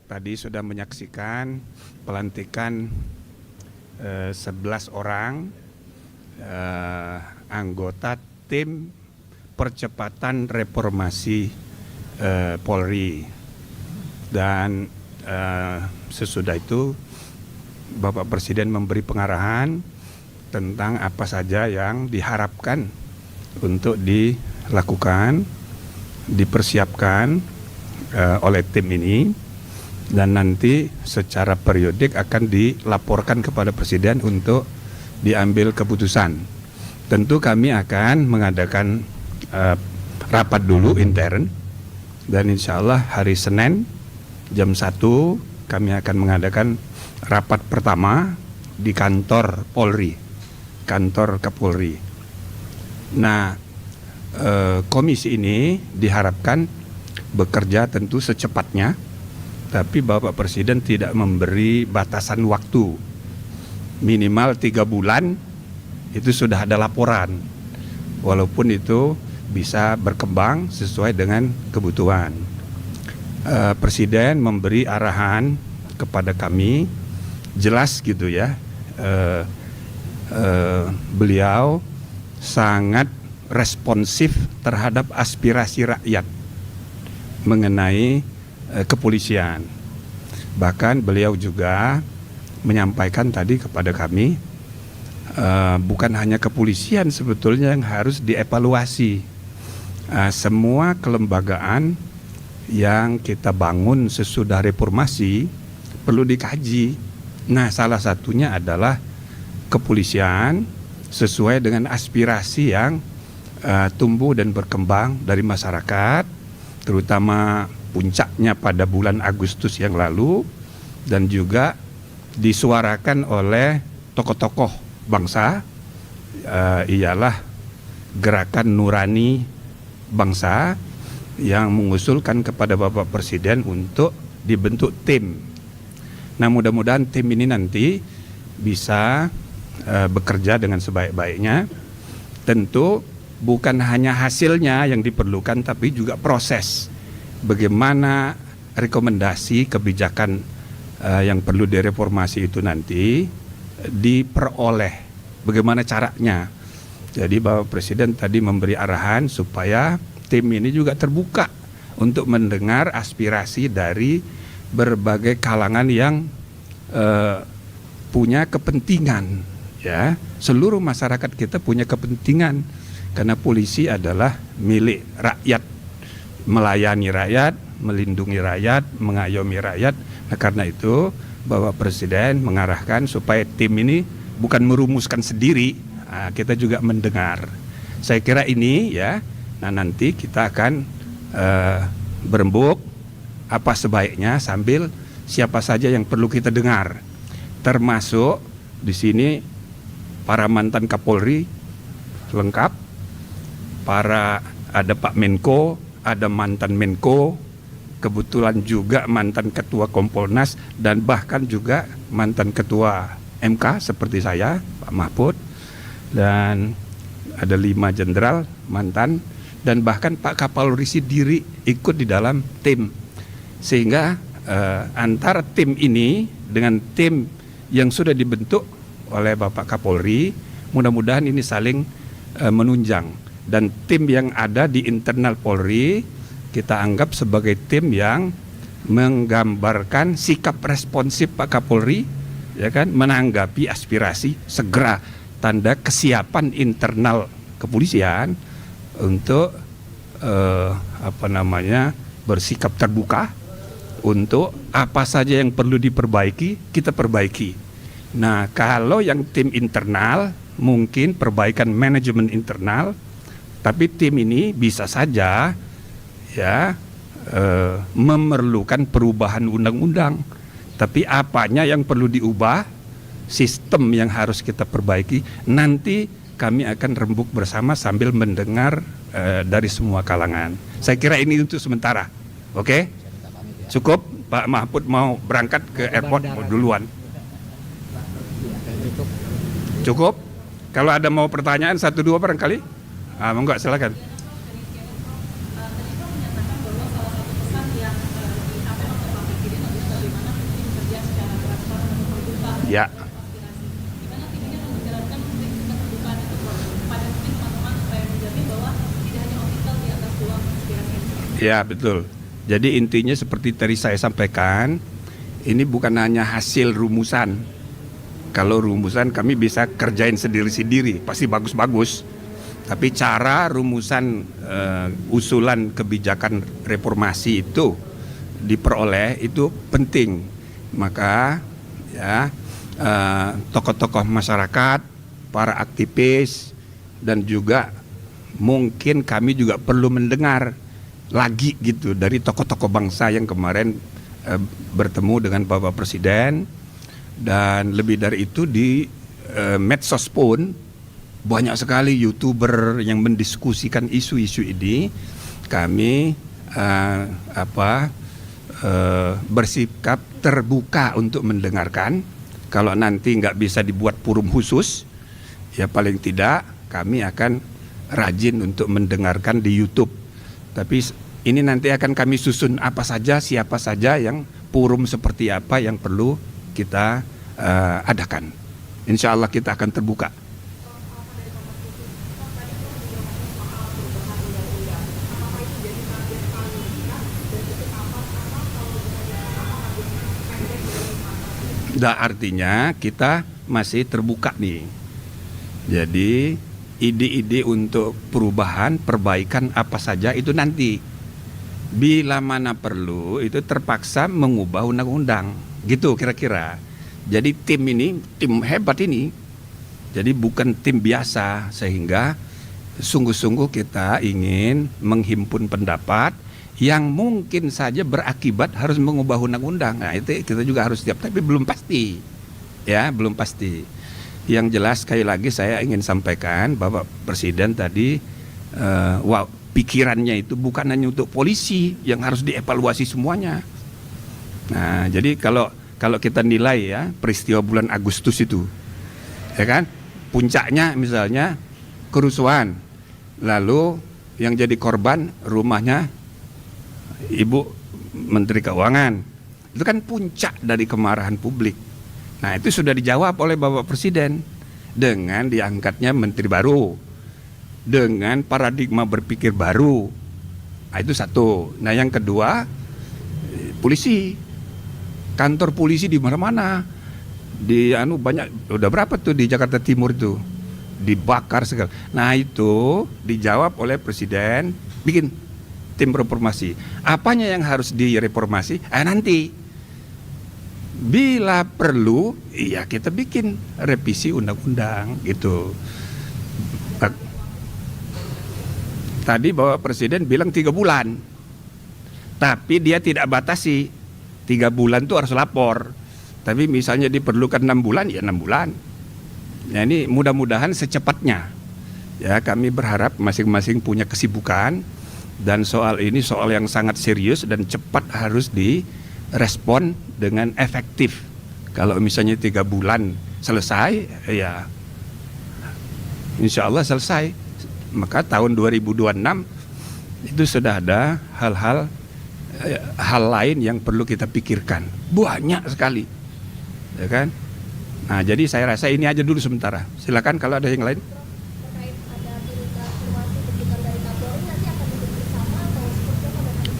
tadi sudah menyaksikan pelantikan 11 orang anggota tim percepatan reformasi Polri. Dan sesudah itu Bapak Presiden memberi pengarahan tentang apa saja yang diharapkan untuk dilakukan, dipersiapkan oleh tim ini, dan nanti secara periodik akan dilaporkan kepada Presiden untuk diambil keputusan. Tentu kami akan mengadakan rapat dulu intern, dan insya Allah hari Senin jam 1 kami akan mengadakan rapat pertama di kantor Polri, kantor Kapolri. Nah, komisi ini diharapkan bekerja tentu secepatnya, tapi Bapak Presiden tidak memberi batasan waktu. Minimal 3 bulan itu sudah ada laporan, walaupun itu bisa berkembang sesuai dengan kebutuhan. Presiden memberi arahan kepada kami, jelas gitu ya, beliau sangat responsif terhadap aspirasi rakyat mengenai kepolisian. Bahkan beliau juga menyampaikan tadi kepada kami, bukan hanya kepolisian sebetulnya yang harus dievaluasi. Semua kelembagaan yang kita bangun sesudah reformasi perlu dikaji. Nah, salah satunya adalah kepolisian sesuai dengan aspirasi yang tumbuh dan berkembang dari masyarakat, terutama puncaknya pada bulan Agustus yang lalu, dan juga disuarakan oleh tokoh-tokoh bangsa, ialah Gerakan Nurani Bangsa yang mengusulkan kepada Bapak Presiden untuk dibentuk tim. Nah, mudah-mudahan tim ini nanti bisa bekerja dengan sebaik-baiknya. Tentu bukan hanya hasilnya yang diperlukan, tapi juga proses. Bagaimana rekomendasi kebijakan yang perlu direformasi itu nanti diperoleh, bagaimana caranya. Jadi Bapak Presiden tadi memberi arahan supaya tim ini juga terbuka untuk mendengar aspirasi dari berbagai kalangan yang punya kepentingan, ya. Seluruh masyarakat kita punya kepentingan, karena polisi adalah milik rakyat, melayani rakyat, melindungi rakyat, mengayomi rakyat. Nah, karena itu Bapak Presiden mengarahkan supaya tim ini bukan merumuskan sendiri, kita juga mendengar. Saya kira ini ya, nah nanti kita akan berembuk apa sebaiknya sambil siapa saja yang perlu kita dengar, termasuk di sini para mantan Kapolri lengkap, ada Pak Menko, ada mantan Menko, kebetulan juga mantan Ketua Kompolnas, dan bahkan juga mantan Ketua MK seperti saya, Pak Mahfud, dan ada 5 jenderal mantan, dan bahkan Pak Kapolri sendiri ikut di dalam tim. Sehingga antara tim ini dengan tim yang sudah dibentuk oleh Bapak Kapolri, mudah-mudahan ini saling menunjang. Dan tim yang ada di internal Polri kita anggap sebagai tim yang menggambarkan sikap responsif Pak Kapolri, ya kan, menanggapi aspirasi, segera tanda kesiapan internal kepolisian untuk bersikap terbuka untuk apa saja yang perlu diperbaiki, kita perbaiki. Nah, kalau yang tim internal mungkin perbaikan manajemen internal, tapi tim ini bisa saja ya memerlukan perubahan undang-undang. Tapi apanya yang perlu diubah, sistem yang harus kita perbaiki, nanti kami akan rembuk bersama sambil mendengar dari semua kalangan. Saya kira ini untuk sementara. Oke? Cukup? Pak Mahfud mau berangkat ke airport duluan. Cukup? Kalau ada mau pertanyaan 1-2 barangkali? Monggo, silakan. Ya. Ya, betul. Jadi intinya seperti tadi saya sampaikan, ini bukan hanya hasil rumusan. Kalau rumusan kami bisa kerjain sendiri-sendiri, pasti bagus-bagus. Tapi cara rumusan usulan kebijakan reformasi itu diperoleh itu penting. Maka ya tokoh-tokoh masyarakat, para aktivis, dan juga mungkin kami juga perlu mendengar lagi gitu dari tokoh-tokoh bangsa yang kemarin bertemu dengan Bapak Presiden. Dan lebih dari itu di medsos pun banyak sekali YouTuber yang mendiskusikan isu-isu ini. Kami bersikap terbuka untuk mendengarkan. Kalau nanti nggak bisa dibuat forum khusus, ya paling tidak kami akan rajin untuk mendengarkan di YouTube. Tapi ini nanti akan kami susun apa saja, siapa saja yang forum seperti apa yang perlu kita adakan. Insya Allah kita akan terbuka. Nah, artinya kita masih terbuka nih. Jadi ide-ide untuk perubahan, perbaikan apa saja itu nanti. Bila mana perlu itu terpaksa mengubah undang-undang. Gitu kira-kira. Jadi tim ini, tim hebat ini. Jadi bukan tim biasa, sehingga sungguh-sungguh kita ingin menghimpun pendapat yang mungkin saja berakibat harus mengubah undang-undang. Nah, itu kita juga harus siap, tapi belum pasti. Ya, belum pasti. Yang jelas sekali lagi saya ingin sampaikan Bapak Presiden tadi pikirannya itu bukan hanya untuk polisi yang harus dievaluasi semuanya. Nah, jadi kalau kita nilai ya peristiwa bulan Agustus itu, ya kan, puncaknya misalnya kerusuhan, lalu yang jadi korban rumahnya Ibu Menteri Keuangan, itu kan puncak dari kemarahan publik. Nah, itu sudah dijawab oleh Bapak Presiden dengan diangkatnya menteri baru, dengan paradigma berpikir baru. Nah, itu satu. Nah, yang kedua, polisi, kantor polisi di mana-mana, banyak, udah berapa tuh di Jakarta Timur itu dibakar segala. Nah, itu dijawab oleh Presiden, bikin tim reformasi. Apanya yang harus direformasi? Nanti bila perlu, iya kita bikin revisi undang-undang gitu. Tadi Bapak Presiden bilang 3 bulan, tapi dia tidak batasi 3 bulan itu harus lapor. Tapi misalnya diperlukan 6 bulan, ya 6 bulan. Ya, ini mudah-mudahan secepatnya. Ya, kami berharap masing-masing punya kesibukan, dan soal ini soal yang sangat serius dan cepat harus direspon dengan efektif. Kalau misalnya 3 bulan selesai, ya insya Allah selesai. Maka tahun 2026 itu sudah ada hal lain yang perlu kita pikirkan. Banyak sekali, ya kan? Nah, jadi saya rasa ini aja dulu sementara. Silakan kalau ada yang lain.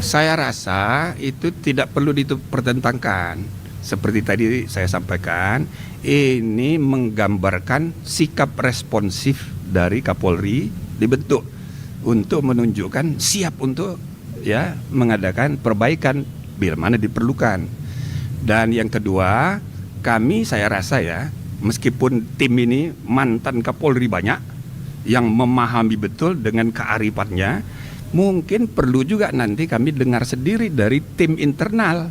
Saya rasa itu tidak perlu dipertentangkan. Seperti tadi saya sampaikan, ini menggambarkan sikap responsif dari Kapolri dibentuk untuk menunjukkan siap untuk ya mengadakan perbaikan bila mana diperlukan. Dan yang kedua, saya rasa ya, meskipun tim ini mantan Kapolri banyak yang memahami betul dengan kearifannya, mungkin perlu juga nanti kami dengar sendiri dari tim internal,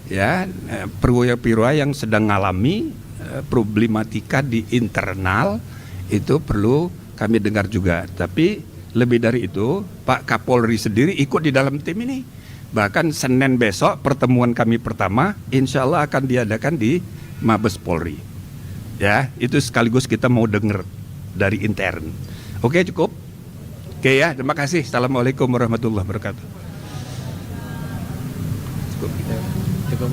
ya, perwira-perwira yang sedang mengalami problematika di internal, itu perlu kami dengar juga. Tapi lebih dari itu, Pak Kapolri sendiri ikut di dalam tim ini. Bahkan Senin besok pertemuan kami pertama, insya Allah akan diadakan di Mabes Polri. Ya, itu sekaligus kita mau dengar dari intern. Oke, cukup. Oke ya, terima kasih. Assalamualaikum warahmatullahi wabarakatuh. Cukup.